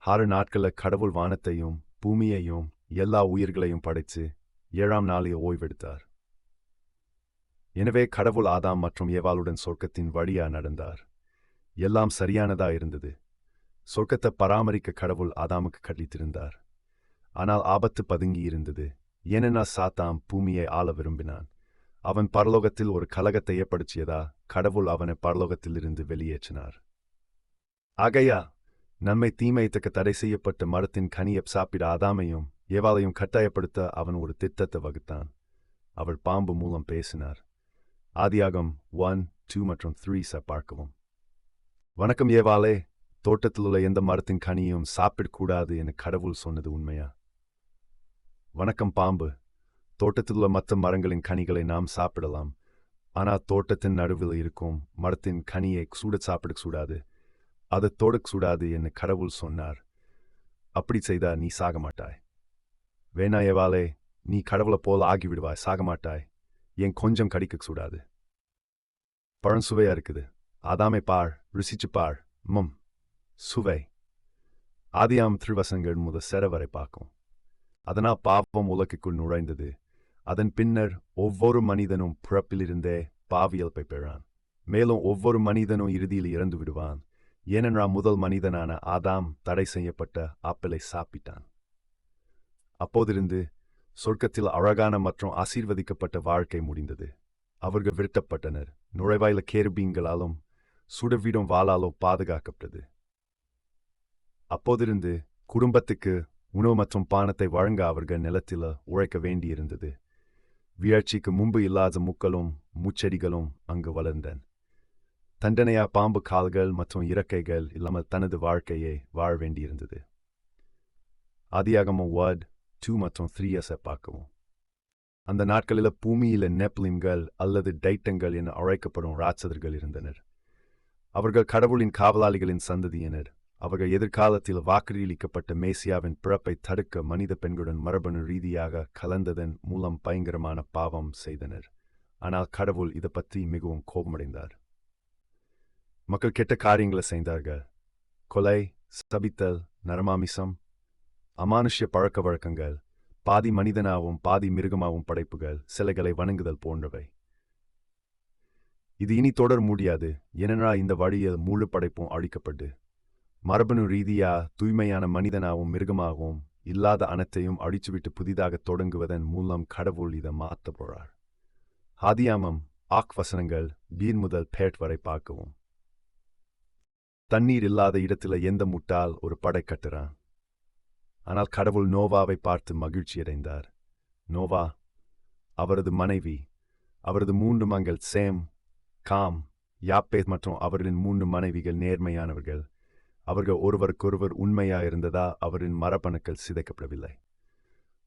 6 நாட்கள்ல கடவுள் வானத்தையும் பூமியையும் எல்லா உயிர்களையும் படைச்சு 7ஆம் நாளில் ஓய்வெடுத்தார். எனவே கடவுள் ஆதாம் மற்றும் ஏவாளுடன் சொர்க்கத்தின் வழியா நடந்தார். எல்லாம் சரியானதா இருந்தது. சொர்க்கத்தை பராமரிக்க கடவுள் ஆதாமுக்கு கட்டளையிட்டிருந்தார். ஆனால் ஆபத்து பதுங்கி இருந்தது. ஏனென்னா சாத்தான் பூமியை ஆள விரும்பினான். அவன் பரலோகத்தில் ஒரு கலகத்தை ஏற்படுத்தியதா கடவுள் அவனை பரலோகத்திலிருந்து வெளியேற்றினார். ஆகையா நன்மை தீமையத்துக்கு தடை செய்யப்பட்ட மரத்தின் கனியை சாப்பிட ஆதாமையும் ஏவாளையும் கட்டாயப்படுத்த அவன் ஒரு திட்டத்தை வகுத்தான். அவள் பாம்பு மூலம் பேசினார். ஆதியாகம் 1, 2 மற்றும் 3 பார்க்கவும். வணக்கம் ஏவாளே, தோட்டத்தில் உள்ள எந்த மரத்தின் கனியும் சாப்பிடக்கூடாது என கடவுள் சொன்னது உண்மையா? வணக்கம் பாம்பு, தோட்டத்தில் உள்ள மற்ற மரங்களின் கனிகளை நாம் சாப்பிடலாம். ஆனால் தோட்டத்தின் நடுவில் இருக்கும் மரத்தின் கனியை சாப்பிடக்கூடாது, அதை தொடக்கூடாது என்று கடவுள் சொன்னார். அப்படி செய்தா நீ சாக மாட்டாய். வேணா ஏவாளே, நீ கடவுளை போல ஆகிவிடுவாய், சாக மாட்டாய். ஏன் கொஞ்சம் கடிக்கூடாது? பழம் சுவையா இருக்குது. ஆதாமை பார், ருசிச்சு பார். சுவை. ஆதியாம் திருவசனங்கள் முதல் வரை பார்க்கும். அதனால் பாவம் உலகுக்குள் நுழைந்தது. அதன் பின்னர் ஒவ்வொரு மனிதனும் பிறப்பிலிருந்தே பாவியல்பை பெறான். மேலும் ஒவ்வொரு மனிதனும் இறுதியில் இறந்து விடுவான். ஏனென்றால் முதல் மனிதனான ஆதாம் தடை செய்யப்பட்ட ஆப்பிளை சாப்பிட்டான். அப்போதிருந்து சொர்க்கத்தில் அழகான மற்றும் ஆசீர்வதிக்கப்பட்ட வாழ்க்கை முடிந்தது. அவர்கள் விரட்டப்பட்டனர். நுழைவாயில கேருபீன்களாலும் சுடவிடும் வாளாலும் பாதுகாக்கப்பட்டது. அப்போதிருந்து குடும்பத்துக்கு உணவு மற்றும் பானத்தை வழங்க அவர்கள் நிலத்தில் உழைக்க வேண்டியிருந்தது. வீழ்ச்சிக்கு முன்பு இல்லாத முக்களும் முச்செடிகளும் அங்கு வளர்ந்தன. தண்டனையா பாம்பு கால்கள் மற்றும் இறக்கைகள் இல்லாமல் தனது வாழ்க்கையை வாழ வேண்டியிருந்தது. ஆதியாகமம் 1, 2 மற்றும் 3 பார்க்கவும். அந்த நாட்களில் பூமியில நெப்லிம்கள் அல்லது டைட்டங்கள் என அழைக்கப்படும் ராட்சதர்கள் இருந்தனர். அவர்கள் கடவுளின் காவலாளிகளின் சந்ததியினர். அவர்கள் எதிர்காலத்தில் வாக்குறுதியளிக்கப்பட்ட மேசியாவின் பிறப்பை தடுக்க மனித பெண்களுடன் மரபணு ரீதியாக கலந்ததன் மூலம் பயங்கரமான பாவம் செய்தனர். ஆனால் கடவுள் இதை பற்றி மிகவும் கோபமடைந்தார். மக்கள் கெட்ட காரியங்களை செய்தார்கள். கொலை, சபித்தல், நரமாமிசம், அமானுஷ்ய பழக்க வழக்கங்கள், பாதி மனிதனாகவும் பாதி மிருகமாகவும் படைப்புகள், சிலைகளை வணங்குதல் போன்றவை. இது இனி தொடர முடியாது. ஏனென்றால் இந்த வழியில் முழு படைப்பும் அழிக்கப்பட்டு மரபணு ரீதியா தூய்மையான மனிதனாகவும் மிருகமாகவும் இல்லாத அனைத்தையும் அழிச்சுவிட்டு புதிதாக தொடங்குவதன் மூலம் கடவுள் இதை மாற்ற போறார். ஆதியாமம் வசனங்கள் பீர் முதல் பேட் வரை பார்க்கவும். தண்ணீர் இல்லாத இடத்துல எந்த முட்டாள் ஒரு படை கட்டுறான்? ஆனால் கடவுள் நோவாவை பார்த்து மகிழ்ச்சியடைந்தார். நோவா, அவரது மனைவி, அவரது 3 மகள் சேம், காம், யாப்பேத் மற்றும் அவர்களின் 3 மனைவிகள் நேர்மையானவர்கள். அவர்கள் ஒருவருக்கொருவர் உண்மையாயிருந்ததா அவரின் மரபணுக்கள் சிதைக்கப்படவில்லை.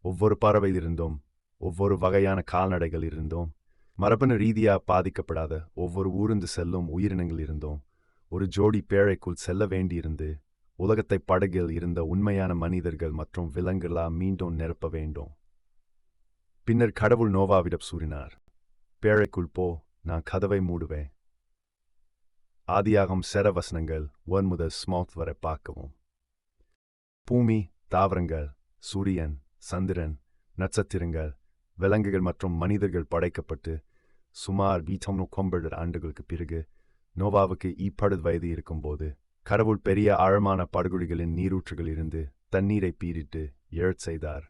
ஒவ்வொரு பறவையிலிருந்தும் ஒவ்வொரு வகையான கால்நடைகள் இருந்தோம். மரபணு ரீதியா பாதிக்கப்படாத ஒவ்வொரு ஊர்ந்து செல்லும் உயிரினங்கள் இருந்தோம். ஒரு ஜோடி பேழைக்குள் செல்ல வேண்டியிருந்து உலகத்தை படகில் இருந்த உண்மையான மனிதர்கள் மற்றும் விலங்குகளா மீண்டும் நிரப்ப வேண்டும். பின்னர் கடவுள் நோவாவிடம் கூறினார், பேழைக்குள் போ, நான் கதவை மூடுவேன். ஆதியாகம் வசனங்கள் 1 முதல் 3 வரை பார்க்கவும். பூமி, தாவரங்கள், சூரியன், சந்திரன், நட்சத்திரங்கள், விலங்குகள் மற்றும் மனிதர்கள் படைக்கப்பட்டு சுமார் 990 ஆண்டுகளுக்கு பிறகு நோவாவுக்கு 30 வயது இருக்கும்போது கடவுள் பெரிய ஆழமான படுகொலிகளின் நீரூற்றுகள் இருந்து தண்ணீரை பீரிட்டு எழச் செய்தார்.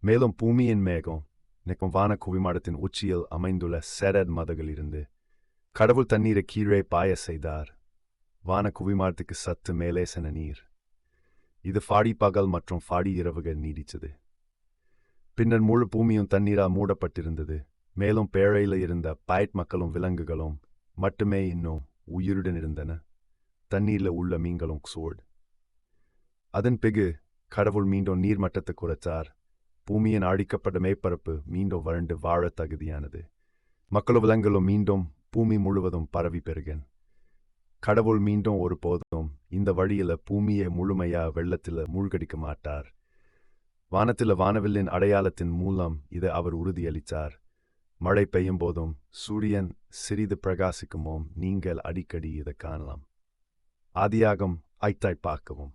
மேலும் பூமியின் மேகம் நிற்கும் வான குவிமாடத்தின் உச்சியில் அமைந்துள்ள செரட் மதகள் இருந்து கடவுள் தண்ணீரை கீழே பாய செய்தார். வான குவிமாடத்துக்கு சத்து மேலே சென நீர். இது ஃபாடி பகல் மற்றும் ஃபாடி இரவுகள் நீடிச்சது. பின்னர் முழு பூமியும் தண்ணீரால் மூடப்பட்டிருந்தது. மேலும் பேழையில் இருந்த பைட் மக்களும் விலங்குகளும் மட்டுமே இன்னும் உயிருடன் இருந்தன. தண்ணீரில் உள்ள மீன்களும் சூழ். அதன் பிறகு கடவுள் மீண்டும் நீர்மட்டத்தை குறைத்தார். பூமியின் அழிக்கப்பட்ட மேற்பரப்பு மீண்டும் வறண்டு வாழ தகுதியானது. மக்களும் விலங்குகளும் மீண்டும் பூமி முழுவதும் பரவி பெருகன். கடவுள் மீண்டும் ஒருபோதும் இந்த வழியில பூமியை முழுமையா வெள்ளத்தில் மூழ்கடிக்க மாட்டார். வானத்தில் வானவில்லின் அடையாளத்தின் மூலம் இதை அவர் உறுதியளித்தார். மழை பெய்யும் போதும் சூரியன் சிறிது பிரகாசிக்குமோ நீங்கள் அடிக்கடி இதை காணலாம். ஆதியாகம் 5 பார்க்கவும்.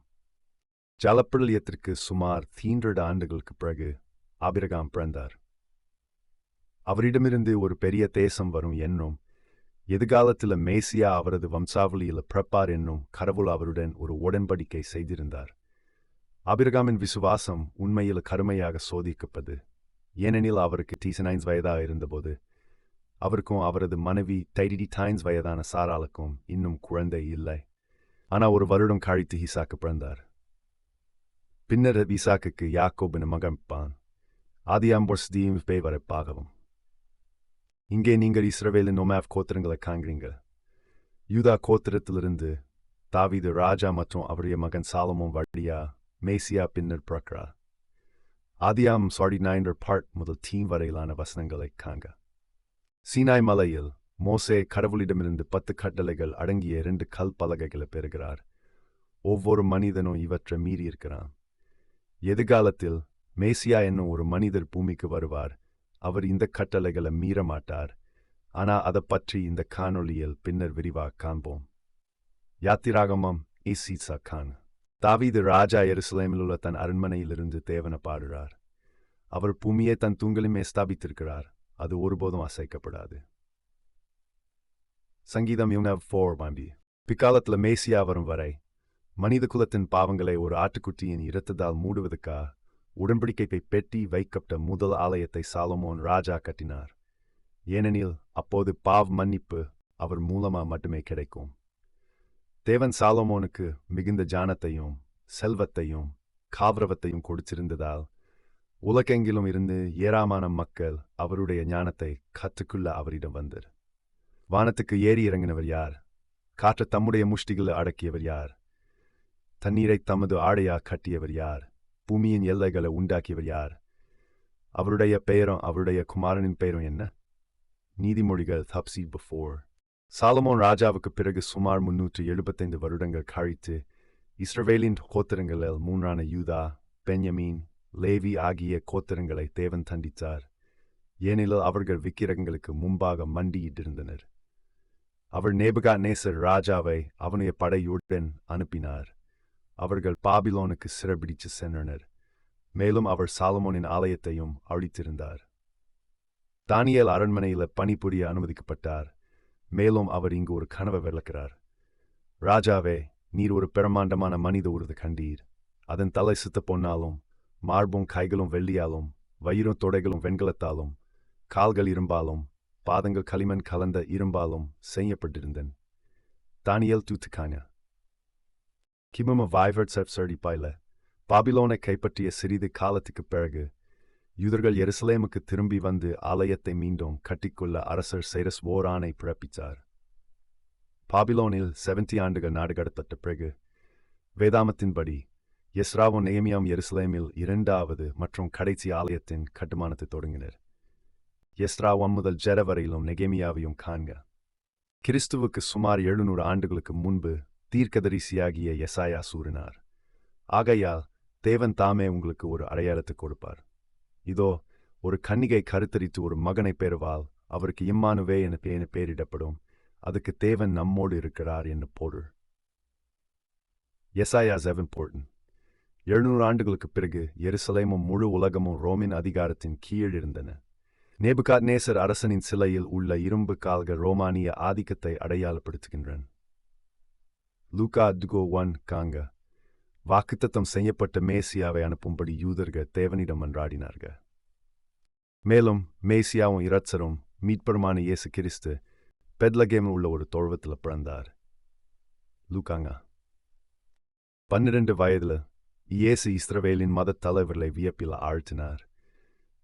ஜலப்பிரளயத்திற்கு சுமார் 300 ஆண்டுகளுக்கு பிறகு ஆபிரகாம் பிறந்தார். அவரிடமிருந்து ஒரு பெரிய தேசம் வரும் என்னும், எதிர்காலத்தில் மேசியா அவரது வம்சாவளியில் பிறப்பார் என்னும் கடவுள் அவருடன் ஒரு உடன்படிக்கை செய்திருந்தார். ஆபிரகாமின் விசுவாசம் உண்மையில் கருமையாக சோதிக்கப்பட்டது. ஏனெனில் அவருக்கு 19 வயதாக இருந்தபோது அவருக்கும் அவரது மனைவி 39 வயதான சாராளுக்கும் இன்னும் குழந்தை இல்லை. ஆனால் ஒரு வருடம் கழித்து ஈசாக்கு பிறந்தார். பின்னர் ஈசாக்குக்கு யாக்கோபின் மகன் பான். ஆதியாம்பொஸ்தியும் பேவரைப்பாகவும். இங்கே நீங்கள் இஸ்ரவேலின் நோமாவ் கோத்திரங்களை காண்கிறீங்க. யூதா கோத்திரத்திலிருந்து தாவீது ராஜா மற்றும் அவருடைய மகன் சாலமோன் வழியா மேசியா பின்னர் பிறக்கிறார். ஆதியாம் 49 பார்ட் முதல் 10 வரையிலான வசனங்களை காண்க. சீனாய் மலையில் மோசே கடவுளிடமிருந்து 10 கட்டளைகள் அடங்கிய 2 கல் பலகைகளை பெறுகிறார். ஒவ்வொரு மனிதனும் இவற்றை மீறியிருக்கிறான். எதிர்காலத்தில் மேசியா என்னும் ஒரு மனிதர் பூமிக்கு வருவார். அவர் இந்த கட்டளைகளை மீற மாட்டார். ஆனால் அதை பற்றி இந்த காணொளியில் பின்னர் விரிவாக காண்போம். யாத்திராகமம் ஈசா கான். தாவீது ராஜா எருசலேமில் உள்ள தன் அரண்மனையிலிருந்து தேவனை பாடுறார். அவர் பூமியை தன் தூண்களிலே ஸ்தாபித்திருக்கிறார். அது ஒருபோதும் அசைக்கப்படாது. சங்கீதம் 4 பிற்காலத்தில் மேசியா வரும் வரை மனித குலத்தின் பாவங்களை ஒரு ஆட்டுக்குட்டியின் இரத்தத்தால் மூடுவதற்காக உடன்படிக்கை பெட்டி வைக்கப்பட்ட முதல் ஆலயத்தை சாலமோன் ராஜா கட்டினார். ஏனெனில் அப்போது பாவ மன்னிப்பு அவர் மூலமா மட்டுமே கிடைக்கும். தேவன் சாலமோனுக்கு மிகுந்த ஞானத்தையும் செல்வத்தையும் காவரவத்தையும் கொடுத்திருந்ததால் உலகெங்கிலும் இருந்து ஏராளமான மக்கள் அவருடைய ஞானத்தை கற்றுக்கொள்ள அவரிடம் வந்தார். வானத்துக்கு ஏறி இறங்கினவர் யார்? காற்று தம்முடைய முஷ்டிகளை அடக்கியவர் யார்? தண்ணீரை தமது ஆடையா கட்டியவர் யார்? பூமியின் எல்லைகளை உண்டாக்கியவர் யார்? அவருடைய பெயரும் அவருடைய குமாரனின் பெயரும் என்ன? நீதிமொழிகள் தப்சி பிஃபோர். சாலமோன் ராஜாவுக்கு பிறகு சுமார் 375 வருடங்கள் கழித்து இஸ்ரவேலின் கோத்திரங்களில் 3ஆன யூதா, பென்யமீன், லேவி ஆகிய கோத்திரங்களை தேவன் தண்டித்தார். ஏனெனில் அவர்கள் விக்கிரகங்களுக்கு முன்பாக மண்டியிட்டிருந்தனர். அவர் நேபுகாத்நேசர் ராஜாவை அவனுடைய படையுடன் அனுப்பினார். அவர்கள் பாபிலோனுக்கு சிறைபிடித்து சென்றனர். மேலும் அவர் சாலமோனின் ஆலயத்தையும் அழித்திருந்தார். தானியேல் அரண்மனையில் பணிபுரிய அனுமதிக்கப்பட்டார். மேலும் அவர் இங்கு ஒரு கனவை விளக்கிறார். ராஜாவே, நீர் ஒரு பிரமாண்டமான மனித உருது கண்டீர். அதன் தலை சுத்த பொன்னாலும், மார்பும் கைகளும் வெள்ளியாலும், வயிறும் தொடைகளும் வெண்கலத்தாலும், கால்கள் இரும்பாலும், பாதங்கள் களிமண் கலந்த இரும்பாலும் செய்யப்பட்டிருந்தன். தானியேல் தூத்துக்கான. கிமும வைவர்ட் சர்டிப்பாயில பாபிலோனை கைப்பற்றிய சிறிது காலத்துக்குப் பிறகு யூதர்கள் எருசலேமுக்கு திரும்பி வந்து ஆலயத்தை மீண்டும் கட்டிக்கொள்ள அரசர் சைரஸ் ஓர் ஆணை பிறப்பித்தார். பாபிலோனில் 70 ஆண்டுகள் நாடு கடத்தப்பட்ட பிறகு வேதாமத்தின்படி எஸ்ராவும் நெகேமியாவும் எருசலேமில் 2வது மற்றும் கடைசி ஆலயத்தின் கட்டுமானத்தை தொடங்கினர். எஸ்ரா 1 முதல் ஜெர வரையிலும் நெகேமியாவையும் காண்க. கிறிஸ்துவுக்கு சுமார் 700 ஆண்டுகளுக்கு முன்பு தீர்க்கதரிசியாகிய எசாயா கூறினார். ஆகையால் தேவன் தாமே உங்களுக்கு ஒரு அடையாளத்தை கொடுப்பார். இதோ, ஒரு கன்னிகை கருத்தரித்து ஒரு மகனை பெறுவாள். அவருக்கு இம்மானுவே என பெயரிடப்படும். அதுக்கு தேவன் நம்மோடு இருக்கிறார் என்று பொருள். எசாயா 7 700 ஆண்டுகளுக்கு பிறகு எருசலேமும் முழு உலகமும் ரோமின் அதிகாரத்தின் கீழ் இருந்தன. நேபுகாத்நேசர் அரசனின் சிலையில் உள்ள இரும்பு கால்கள் ரோமானிய ஆதிக்கத்தை அடையாளப்படுத்துகின்றன. லூக்கா 1 காங்க. வாக்குத்தத்தம் செய்யப்பட்ட மேசியாவை அனுப்பும்படி யூதர்கள் தேவனிடம் மன்றாடினார்கள். மேலும் மேசியாவும் இரட்சரும் மீட்பருமான இயேசு கிறிஸ்து பெத்லகேமில் உள்ள ஒரு தொழுவத்தில் பிறந்தார். லூக்காங்க. 12 வயதில் இயேசு இஸ்ரவேலின் மதத் தலைவர்களை வியப்பில் ஆழ்த்தினார்.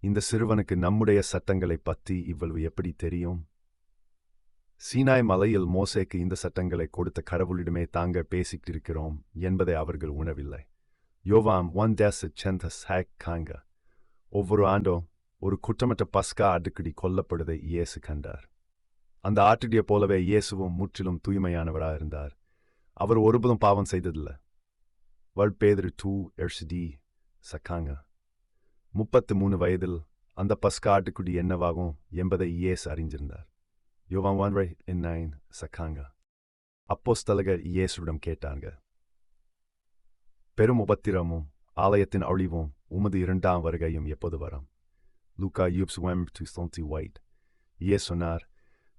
இந்த சிறுவனுக்கு நம்முடைய சட்டங்களை பற்றி இவ்வளவு எப்படி தெரியும்? சீனாய் மலையில் மோசேக்கு இந்த சட்டங்களை கொடுத்த கடவுளிடமே தாங்கள் பேசிக்கிட்டிருக்கிறோம் என்பதை அவர்கள் உணரவில்லை. யோவான் 1 காங்க. ஒவ்வொரு ஆண்டும் ஒரு குற்றமற்ற பஸ்கா ஆட்டுக்குடி கொல்லப்படுவதை இயேசு கண்டார். அந்த ஆட்டுடைய போலவே இயேசுவும் முற்றிலும் தூய்மையானவராக இருந்தார். அவர் ஒருபோதும் பாவம் செய்ததில்லை. வல்பேதரு 2 சக்காங்க. 33 வயதில் அந்த பஸ்கா ஆட்டுக்குடி என்னவாகும் என்பதை இயேசு அறிந்திருந்தார். யோவான் 1:9 சக்காங்க. அப்போஸ்தலர்கள் இயேசுவிடம் கேட்டாங்க, பெரும் உபத்திரமும் ஆலயத்தின் அழிவும் உமது இரண்டாம் வருகையும் எப்போது வரும்? லூக்கா White. சொன்னார்,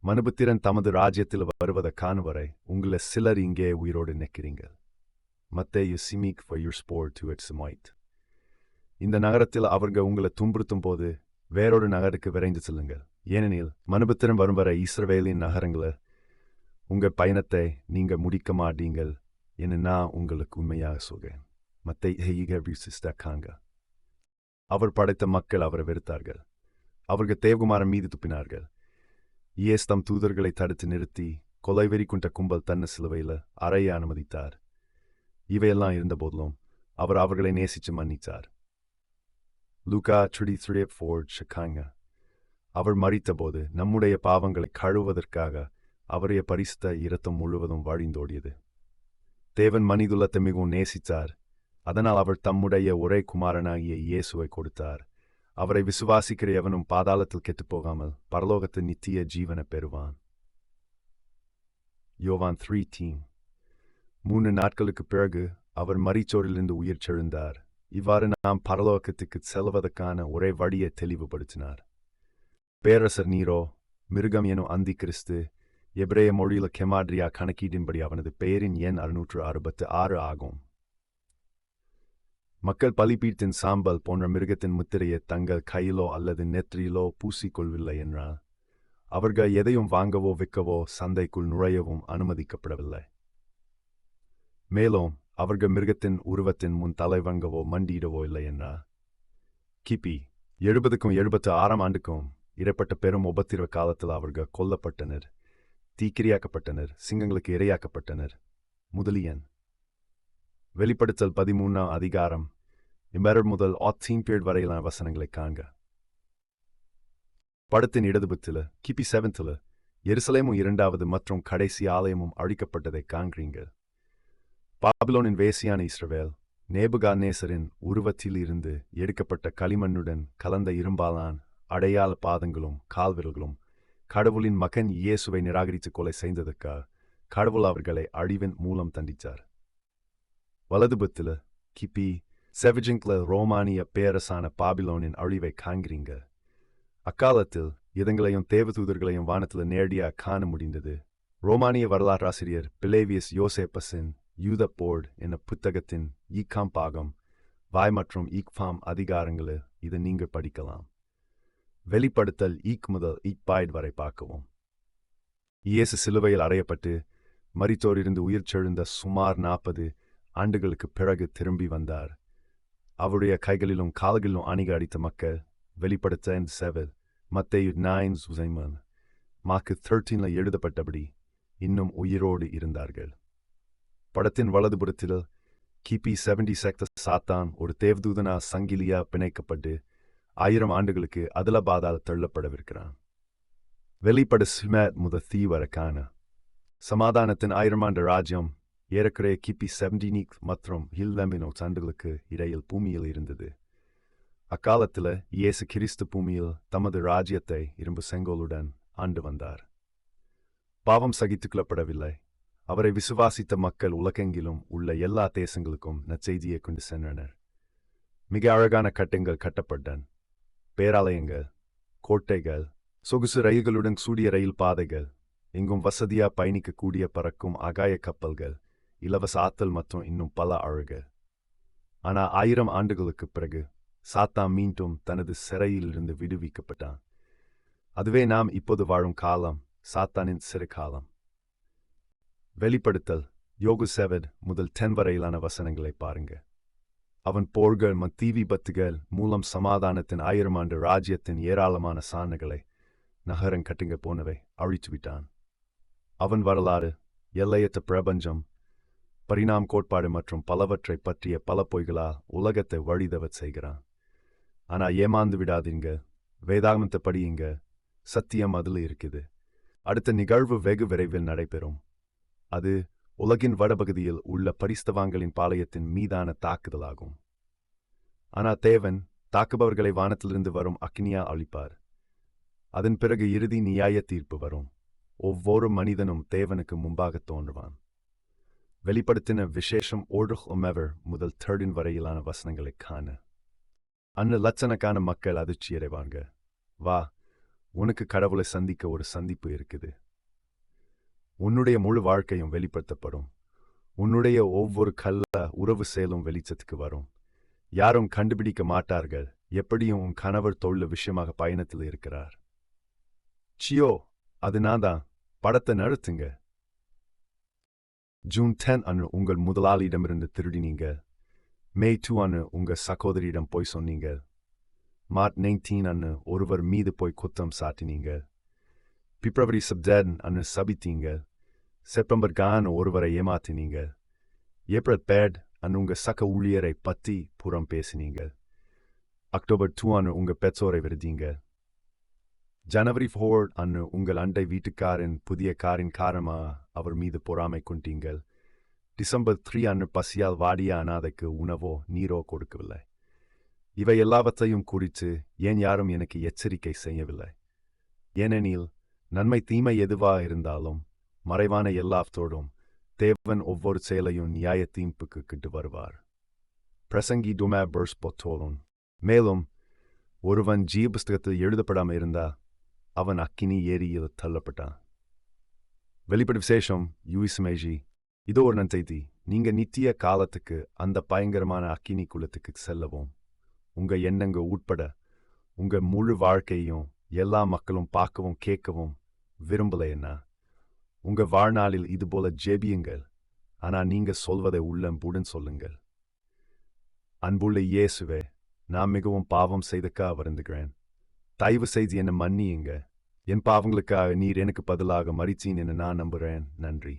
மனுபுத்திரன் தமது ராஜ்யத்தில் வருவதை காணுவரை உங்களை சிலர் இங்கே உயிரோடு நிற்கிறீங்கள். மத்தேயு சிமிக் for your sport to its might. இந்த நகரத்தில் அவர்கள் உங்களை துன்புறுத்தும் போது வேறொரு நகருக்கு விரைந்து செல்லுங்கள். ஏனெனில் மனுபுத்திரன் வரும் வரை இஸ்ரவேலின் நகரங்களை உங்கள் பயணத்தை நீங்க முடிக்க மாட்டீங்கள் என நான் உங்களுக்கு உண்மையாக சொல்கிறேன். மத்தேயு அவர் படைத்த மக்கள் அவரை வெறுத்தார்கள். அவர்கள் தேவகுமாரன் மீது துப்பினார்கள். தம் தூதர்களை தடுத்து நிறுத்தி கொலைவெறி கொண்ட கும்பல் தன்னை சிலுவையில் அறைய அனுமதித்தார். இவையெல்லாம் இருந்தபோதிலும் அவர் அவர்களை நேசித்து மன்னித்தார். லூக்கா 33:4. அவர் மரித்தபோது நம்முடைய பாவங்களை கழுவதற்காக அவருடைய பரிசுத்த இரத்தம் முழுவதும் வழிந்தோடியது. தேவன் மனிதுலத்தை மிகவும் நேசித்தார். அதனால் அவர் தம்முடைய ஒரே குமாரனாகிய இயேசுவை கொடுத்தார். அவரை விசுவாசிக்கிற எவனும் பாதாளத்தில் கெட்டுப்போகாமல் பரலோகத்தின் நித்திய ஜீவனை பெறுவான். யோவான் 3:10. 3 நாட்களுக்குப் பிறகு அவர் மரிச்சோரிலிருந்து உயிர் செழுந்தார். இவ்வாறு நாம் பரலோகத்துக்கு செல்வதற்கான ஒரே வழியை தெளிவுபடுத்தினார். பேரரசர் நீரோ, மிருகம் எனும் அந்தி கிறிஸ்து, எபிரேய மொழியில் கெமாட்ரியா கணக்கீட்டின்படி அவனது பெயரின் எண் 666 ஆகும். மக்கள் பலிபீடத்தின் சாம்பல் போன்ற மிருகத்தின் முத்திரையை தங்கள் கையிலோ அல்லது நெற்றியிலோ பூசிக்கொள்ளவில்லை என்றால் அவர்கள் எதையும் வாங்கவோ விற்கவோ சந்தைக்குள் நுழையவும் அனுமதிக்கப்படவில்லை. மேலும் அவர்கள் மிருகத்தின் உருவத்தின் முன் தலை வங்கவோ மண்டியிடவோ இல்லை என்றார். கிபி 70க்கும் 76 ஆண்டுக்கும் இடைப்பட்ட பெரும் உபத்திரவ காலத்தில் அவர்கள் கொல்லப்பட்டனர், தீக்கிரையாக்கப்பட்டனர், சிங்கங்களுக்கு இரையாக்கப்பட்டனர். முதலியன். வெளிப்படுத்தல் 13ஆம் அதிகாரம் முதல் 18 வரையிலான வசனங்களை காண்க. படத்தின் இடதுபுறத்தில் கிபி 7 எருசலேமும் இரண்டாவது மற்றும் கடைசி ஆலயமும் அழிக்கப்பட்டதை காண்கிறீர்கள். பாபிலோனின் வேசியான இஸ்ரவேல் நேபுகாத்நேசரின் உருவத்தில் இருந்து எடுக்கப்பட்ட களிமண்ணுடன் கலந்த இரும்பாலான் அடையாள பாதங்களும் கால்விரல்களும் கடவுளின் மகன் இயேசுவை நிராகரித்து கொலை செய்ததற்காக கடவுள் அவர்களை அழிவின் மூலம் தண்டித்தார். வலதுபுறத்தில் கிபி 7 ரோமானிய பேரரசான பாபிலோனின் அழிவை காண்கிறீங்க. அக்காலத்தில் இதங்களையும் தேவதூதர்களையும் வானத்தில் நேரடியாக காண முடிந்தது. ரோமானிய வரலாற்றாசிரியர் பிளேவியஸ் யோசேப்பஸின் யூத போர்டு என்ற புத்தகத்தின் ஈக்காம் பாகம் வாய் மற்றும் ஈக்ஃபாம் அதிகாரங்களில் இதை நீங்கள் படிக்கலாம். வெளிப்படுத்தல் ஈக் முதல் ஈக் வரை பார்க்கவும். இயேசு சிலுவையில் அறையப்பட்டு மரித்தோரிலிருந்து உயிர் செழுந்த சுமார் 40 ஆண்டுகளுக்கு பிறகு திரும்பி வந்தார். அவருடைய கைகளிலும் கால்களிலும் அணிக அடித்த மக்கள் வெளிப்படுத்த 7 மத்தேயு 9 மார்க்கு 13 எழுதப்பட்டபடி இன்னும் உயிரோடு இருந்தார்கள். படத்தின் வலதுபுறத்தில் கிபி 76 சாத்தான் ஒரு தேவதூதனா சங்கிலியா பிணைக்கப்பட்டு 1000 ஆண்டுகளுக்கு அதிலபாதால் தள்ளப்படவிருக்கிறான். வெளிப்பட முதல் தீவரக்கான சமாதானத்தின் 1000 ஆண்டு ராஜ்யம் ஏறக்குறைய கிபி 70 மற்றும் 11 ஆண்டுகளுக்கு இடையில் பூமியில் இருந்தது. அக்காலத்தில் இயேசு கிறிஸ்து பூமியில் தமது ராஜ்யத்தை இரும்பு செங்கோலுடன் ஆண்டு வந்தார். பாவம் சகித்துக்கொள்ளப்படவில்லை. அவரை விசுவாசித்த மக்கள் உலகெங்கிலும் உள்ள எல்லா தேசங்களுக்கும் நற்செய்தியை கொண்டு சென்றனர். மிக அழகான கட்டங்கள் கட்டப்பட்டன. பேராலயங்கள், கோட்டைகள், சொகுசு ரயில்களுடன் சூடிய ரயில் பாதைகள், எங்கும் வசதியா பயணிக்கக்கூடிய பறக்கும் ஆகாய கப்பல்கள், இலவச ஆற்றல் மற்றும் இன்னும் பல அழகு. ஆனால் 1000 ஆண்டுகளுக்கு பிறகு சாத்தான் மீண்டும் தனது சிறையிலிருந்து விடுவிக்கப்பட்டான். அதுவே நாம் இப்போது வாழும் காலம், சாத்தானின் சிறை காலம். வெளிப்படுத்தல் யோகு 7 முதல் 10 வரையிலான வசனங்களை பாருங்க. அவன் போர்கள் தீ விபத்துகள் மூலம் சமாதானத்தின் 1000 ஆண்டு ராஜ்யத்தின் ஏராளமான சான்றுகளை நகரம் கட்டுங்க போனவை அழித்துவிட்டான். அவன் வரலாறு, எல்லையற்ற பிரபஞ்சம், பரிணாம கோட்பாடு மற்றும் பலவற்றை பற்றிய பல பொய்களால் உலகத்தை வழிதவச் செய்கிறான். ஆனால் ஏமாந்து விடாதீங்க, வேதாகமத்தை படியுங்க, சத்தியம் அதில் இருக்குது. அடுத்த நிகழ்வு வெகு விரைவில் நடைபெறும். அது உலகின் வடபகுதியில் உள்ள பரிஸ்தவான்களின் பாளையத்தின் மீதான தாக்குதலாகும். ஆனால் தேவன் தாக்குபவர்களை வானத்திலிருந்து வரும் அக்னியா அழிப்பார். அதன் பிறகு இறுதி நியாய தீர்ப்பு வரும். ஒவ்வொரு மனிதனும் தேவனுக்கு முன்பாக தோன்றுவான். வெளிப்படுத்தின விசேஷம் ஓடுமெவர் முதல் 13 வரையிலான வசனங்களைக் காண. அன்னு லட்சணக்கான மக்கள் அதிர்ச்சியடைவாங்க. வா, உனக்கு கடவுளை சந்திக்க ஒரு சந்திப்பு இருக்குது. உன்னுடைய முழு வாழ்க்கையும் வெளிப்படுத்தப்படும். உன்னுடைய ஒவ்வொரு கள்ள உறவு செயலும் வெளிச்சத்துக்கு வரும். யாரும் கண்டுபிடிக்க மாட்டார்கள். எப்படியும் உன் கணவர் தொழில் விஷயமாக பயணத்தில் இருக்கிறார். சியோ, அது நான் தான். படத்தை நிறுத்துங்க. ஜூன் 10 அன்று உங்கள் முதலாளியிடமிருந்து திருடினீங்க. மே 2 அன்று உங்க சகோதரியிடம் போய் சொன்னீங்க. மார்ச் 19 அன்று ஒருவர் மீது போய் குற்றம் சாட்டினீங்க. பிப்ரவரி 17 அன்று சபித்தீங்க. செப்டம்பர் கான் ஒருவரை ஏமாத்தினீங்க. ஏப்ரல் 3 அன்று உங்க சக ஊழியரை பற்றி புறம் பேசினீங்க. அக்டோபர் 2 அன்று உங்க பெற்றோரை விருதீங்க. ஜனவரி 4 அன்று உங்கள் அண்டை வீட்டுக்காரின் புதிய காரின் காரணமாக அவர் மீது பொறாமை கொண்டீங்கள். டிசம்பர் 3 அன்று பசியால் வாடிய அனாதைக்கு உணவோ நீரோ கொடுக்கவில்லை. இவை எல்லாவற்றையும் குறித்து ஏன் யாரும் எனக்கு எச்சரிக்கை செய்யவில்லை? ஏனெனில் நன்மை தீமை எதுவாக இருந்தாலும் மறைவான எல்லாத்தோடும் தேவன் ஒவ்வொரு செயலையும் நியாய தீர்ப்புக்கு கிட்டு வருவார். பிரசங்கி டுமே பர்ஸ் பொத்தோலும். மேலும் ஒருவன் ஜீவ புஸ்தகத்தில் எழுதப்படாமல் இருந்தா அவன் அக்கினி ஏரியில் தள்ளப்பட்டான். வெளிப்படு விசேஷம் யூஸ்மேஜி. இதோ ஒரு நன்செய்தி. நீங்க நித்திய காலத்துக்கு அந்த பயங்கரமான அக்கினி குலத்துக்கு செல்லவும் உங்க எண்ணங்க உட்பட உங்க முழு வாழ்க்கையும் எல்லா மக்களும் பார்க்கவும் கேட்கவும் விரும்பலைன்னா உங்க வாழ்நாளில் இதுபோல ஜெபியுங்கள். ஆனா நீங்க சொல்வதை உள்ளம்புடன் சொல்லுங்கள். அன்புள்ள இயேசுவே, நான் மிகவும் பாவம் செய்தக்கா வருந்துகிறேன். தயவு செய்து என்னை மன்னியுங்க. என் பாவங்களுக்காக நீர் எனக்கு பதிலாக மரிச்சீன் என நான் நம்புகிறேன். நன்றி.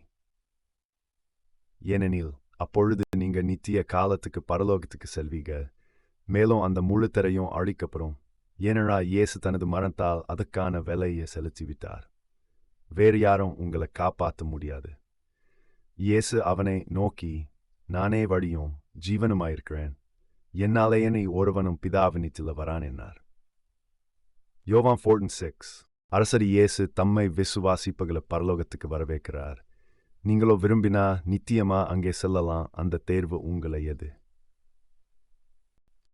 ஏனெனில் அப்பொழுது நீங்க நித்திய காலத்துக்கு பரலோகத்துக்கு செல்வீங்க. மேலும் அந்த முழு தரையும் அழிக்கப்படும். ஏனென்றா இயேசு தனது மரணத்தால் அதற்கான விலையை செலுத்திவிட்டார். வேறு யாரும் உங்களை காப்பாற்ற முடியாது. இயேசு அவனை நோக்கி, நானே வழியும் ஜீவனுமாயிருக்கிறேன். என்னாலே என்னை ஒருவனும் பிதாவினித்தில் வரான் என்னார். யோவான் 4:6. அரசர் இயேசு தம்மை விசுவாசிப்பகளை பரலோகத்துக்கு வரவேற்கிறார். நீங்களோ விரும்பினா நித்தியமா அங்கே செல்லலாம். அந்த தேர்வு உங்களை எது?